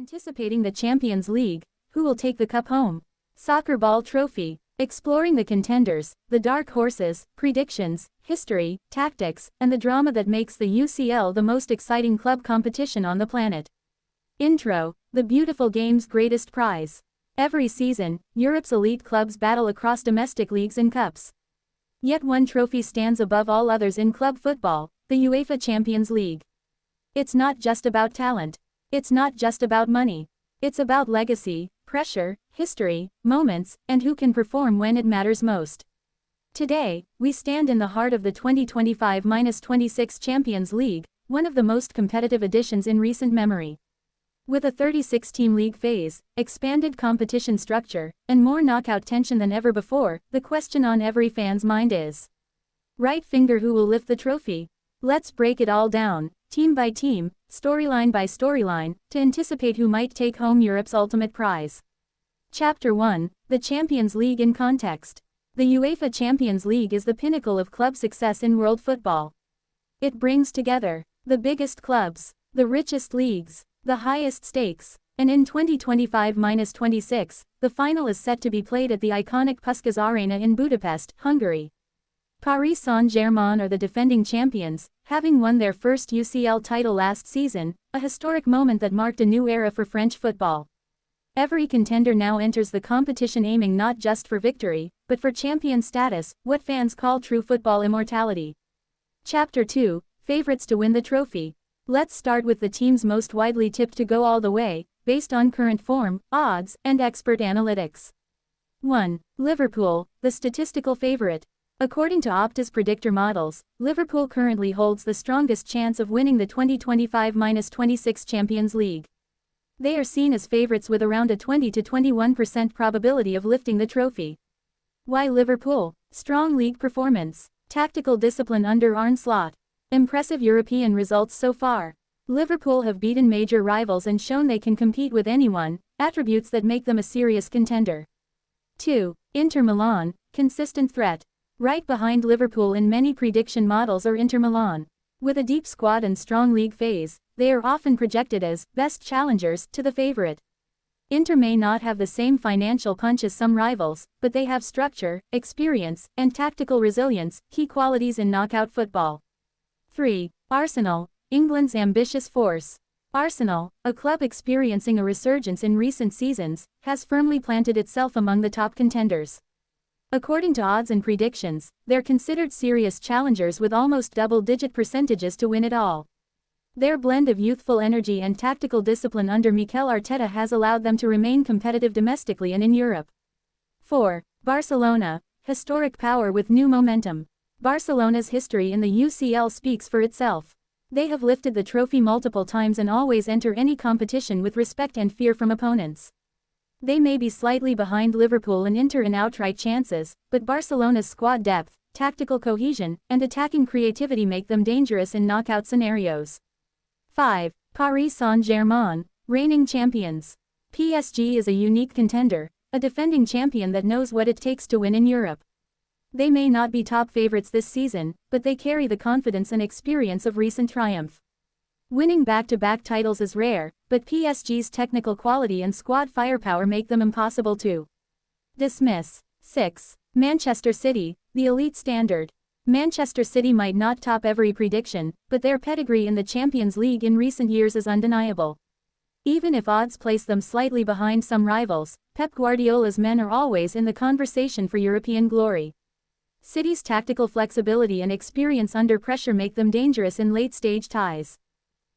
Anticipating the Champions League, who will take the cup home? Soccer ball trophy. Exploring the contenders, the dark horses, predictions, history, tactics, and the drama that makes the UCL the most exciting club competition on the planet. Intro. The beautiful game's greatest prize. Every season, Europe's elite clubs battle across domestic leagues and cups. Yet one trophy stands above all others in club football, the UEFA Champions League. It's not just about talent. It's not just about money. It's about legacy, pressure, history, moments, and who can perform when it matters most. Today, we stand in the heart of the 2025-26 Champions League, one of the most competitive editions in recent memory. With a 36-team league phase, expanded competition structure, and more knockout tension than ever before, the question on every fan's mind is: right finger, who will lift the trophy? Let's break it all down, team by team, storyline by storyline, to anticipate who might take home Europe's ultimate prize. Chapter 1. The Champions League in context. The UEFA Champions League is the pinnacle of club success in world football. It brings together the biggest clubs, the richest leagues, the highest stakes, and in 2025-26, the final is set to be played at the iconic Puskás Arena in Budapest, Hungary. Paris Saint-Germain are the defending champions, having won their first UCL title last season, a historic moment that marked a new era for French football. Every contender now enters the competition aiming not just for victory, but for champion status, what fans call true football immortality. Chapter 2. Favorites to win the trophy. Let's start with the teams most widely tipped to go all the way, based on current form, odds, and expert analytics. 1. Liverpool, the statistical favorite. According to Opta's predictor models, Liverpool currently holds the strongest chance of winning the 2025-26 Champions League. They are seen as favorites with around a 20 to 21% probability of lifting the trophy. Why Liverpool? Strong league performance. Tactical discipline under Arne Slot. Impressive European results so far. Liverpool have beaten major rivals and shown they can compete with anyone, attributes that make them a serious contender. 2. Inter Milan, consistent threat. Right behind Liverpool in many prediction models are Inter Milan. With a deep squad and strong league phase, they are often projected as best challengers to the favorite. Inter may not have the same financial punch as some rivals, but they have structure, experience, and tactical resilience, key qualities in knockout football. 3. Arsenal, England's ambitious force. Arsenal, a club experiencing a resurgence in recent seasons, has firmly planted itself among the top contenders. According to odds and predictions, they're considered serious challengers with almost double-digit percentages to win it all. Their blend of youthful energy and tactical discipline under Mikel Arteta has allowed them to remain competitive domestically and in Europe. 4. Barcelona, historic power with new momentum. Barcelona's history in the UCL speaks for itself. They have lifted the trophy multiple times and always enter any competition with respect and fear from opponents. They may be slightly behind Liverpool and Inter in outright chances, but Barcelona's squad depth, tactical cohesion, and attacking creativity make them dangerous in knockout scenarios. 5. Paris Saint-Germain, reigning champions. PSG is a unique contender, a defending champion that knows what it takes to win in Europe. They may not be top favorites this season, but they carry the confidence and experience of recent triumph. Winning back-to-back titles is rare, but PSG's technical quality and squad firepower make them impossible to dismiss. 6. Manchester City, the elite standard. Manchester City might not top every prediction, but their pedigree in the Champions League in recent years is undeniable. Even if odds place them slightly behind some rivals, Pep Guardiola's men are always in the conversation for European glory. City's tactical flexibility and experience under pressure make them dangerous in late-stage ties.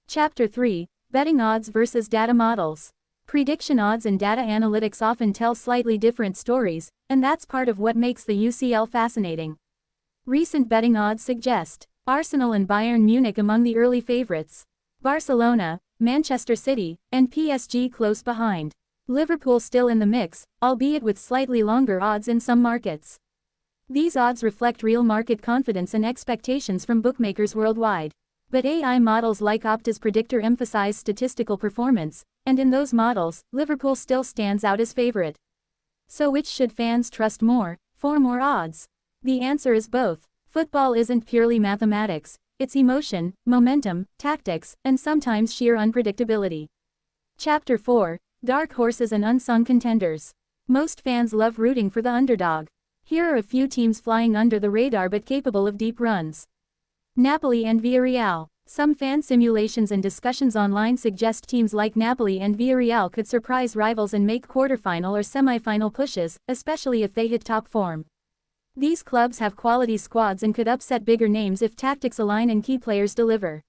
Chapter 3. Betting odds versus data models. Prediction odds and data analytics often tell slightly different stories, and that's part of what makes the UCL fascinating. Recent betting odds suggest Arsenal and Bayern Munich among the early favorites. Barcelona, Manchester City, and PSG close behind. Liverpool still in the mix, albeit with slightly longer odds in some markets. These odds reflect real market confidence and expectations from bookmakers worldwide. But AI models like Opta's predictor emphasize statistical performance, and in those models, Liverpool still stands out as favorite. So which should fans trust more, for more odds? The answer is both. Football isn't purely mathematics, it's emotion, momentum, tactics, and sometimes sheer unpredictability. Chapter 4, Dark Horses and Unsung Contenders. Most fans love rooting for the underdog. Here are a few teams flying under the radar but capable of deep runs. Napoli and Villarreal. Some fan simulations and discussions online suggest teams like Napoli and Villarreal could surprise rivals and make quarterfinal or semi-final pushes, especially if they hit top form. These clubs have quality squads and could upset bigger names if tactics align and key players deliver.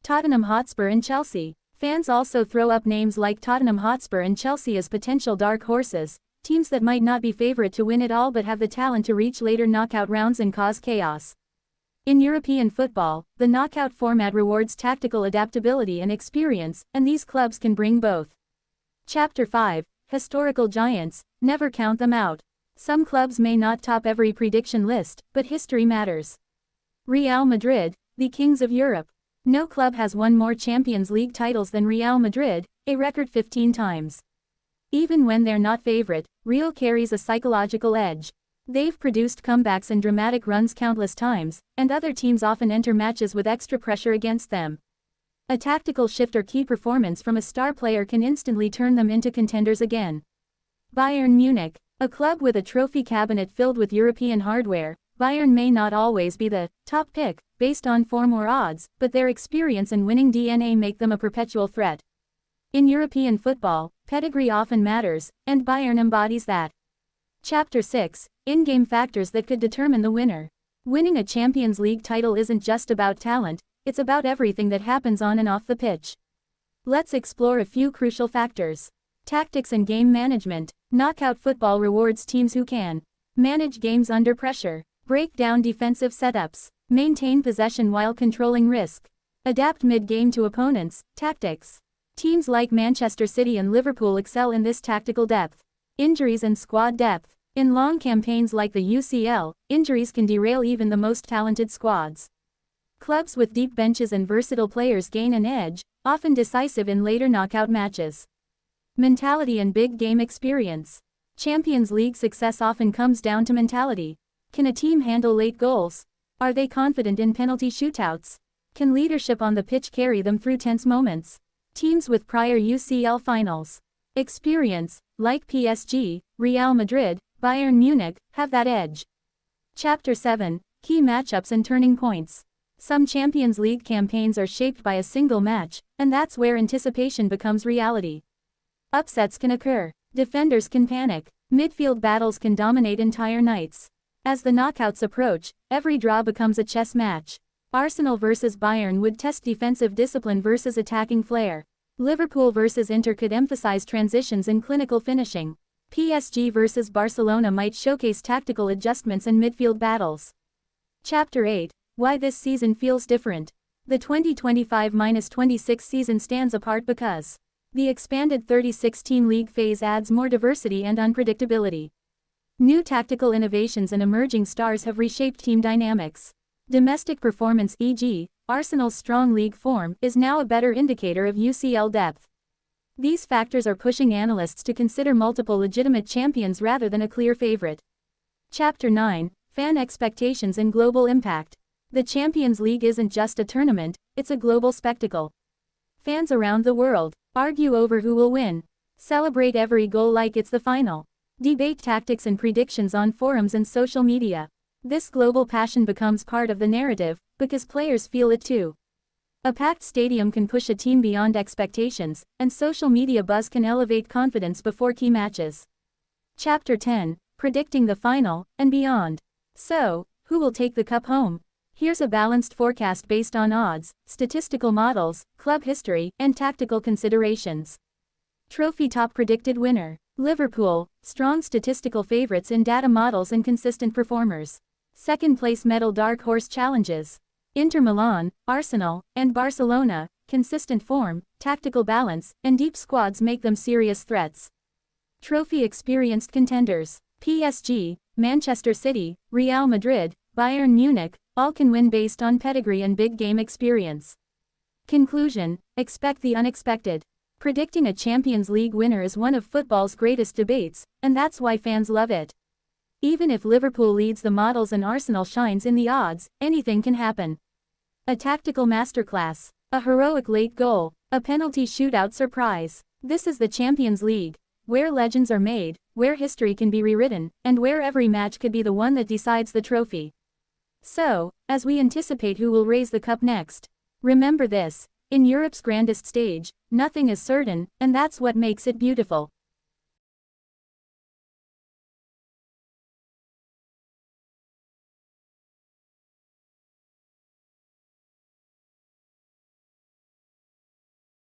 Tottenham Hotspur and Chelsea. Fans also throw up names like Tottenham Hotspur and Chelsea as potential dark horses, teams that might not be favorite to win it all but have the talent to reach later knockout rounds and cause chaos. In European football, the knockout format rewards tactical adaptability and experience, and these clubs can bring both. Chapter 5, Historical Giants, never count them out. Some clubs may not top every prediction list, but history matters. Real Madrid, the kings of Europe. No club has won more Champions League titles than Real Madrid, a record 15 times. Even when they're not favorite, Real carries a psychological edge. They've produced comebacks and dramatic runs countless times, and other teams often enter matches with extra pressure against them. A tactical shift or key performance from a star player can instantly turn them into contenders again. Bayern Munich, a club with a trophy cabinet filled with European hardware, Bayern may not always be the top pick, based on form or odds, but their experience and winning DNA make them a perpetual threat. In European football, pedigree often matters, and Bayern embodies that. Chapter 6, In-game factors that could determine the winner. Winning a Champions League title isn't just about talent, it's about everything that happens on and off the pitch. Let's explore a few crucial factors. Tactics and game management. Knockout football rewards teams who can manage games under pressure, break down defensive setups, maintain possession while controlling risk, adapt mid-game to opponents. Tactics. Teams like Manchester City and Liverpool excel in this tactical depth. Injuries and squad depth. In long campaigns like the UCL, injuries can derail even the most talented squads. Clubs with deep benches and versatile players gain an edge, often decisive in later knockout matches. Mentality and big game experience. Champions League success often comes down to mentality. Can a team handle late goals? Are they confident in penalty shootouts? Can leadership on the pitch carry them through tense moments? Teams with prior UCL finals experience, like PSG, Real Madrid, Bayern Munich, have that edge. Chapter 7, Key matchups and turning points. Some Champions League campaigns are shaped by a single match, and that's where anticipation becomes reality. Upsets can occur, defenders can panic, midfield battles can dominate entire nights. As the knockouts approach, every draw becomes a chess match. Arsenal vs Bayern would test defensive discipline versus attacking flair. Liverpool vs Inter could emphasize transitions and clinical finishing. PSG vs Barcelona might showcase tactical adjustments and midfield battles. Chapter 8, Why this season feels different. The 2025-26 season stands apart because the expanded 36-team league phase adds more diversity and unpredictability. New tactical innovations and emerging stars have reshaped team dynamics. Domestic performance, e.g., Arsenal's strong league form, is now a better indicator of UCL depth. These factors are pushing analysts to consider multiple legitimate champions rather than a clear favorite. Chapter 9, Fan expectations and global impact. The Champions League isn't just a tournament, it's a global spectacle. Fans around the world argue over who will win, celebrate every goal like it's the final, debate tactics and predictions on forums and social media. This global passion becomes part of the narrative, because players feel it too. A packed stadium can push a team beyond expectations, and social media buzz can elevate confidence before key matches. Chapter 10, Predicting the final, and beyond. So, who will take the cup home? Here's a balanced forecast based on odds, statistical models, club history, and tactical considerations. Trophy top predicted winner. Liverpool, strong statistical favorites in data models and consistent performers. Second place medal dark horse challenges. Inter Milan, Arsenal, and Barcelona, consistent form, tactical balance, and deep squads make them serious threats. Trophy experienced contenders. PSG, Manchester City, Real Madrid, Bayern Munich, all can win based on pedigree and big game experience. Conclusion, expect the unexpected. Predicting a Champions League winner is one of football's greatest debates, and that's why fans love it. Even if Liverpool leads the models and Arsenal shines in the odds, anything can happen. A tactical masterclass, a heroic late goal, a penalty shootout surprise. This is the Champions League, where legends are made, where history can be rewritten, and where every match could be the one that decides the trophy. So, as we anticipate who will raise the cup next, remember this: in Europe's grandest stage, nothing is certain, and that's what makes it beautiful.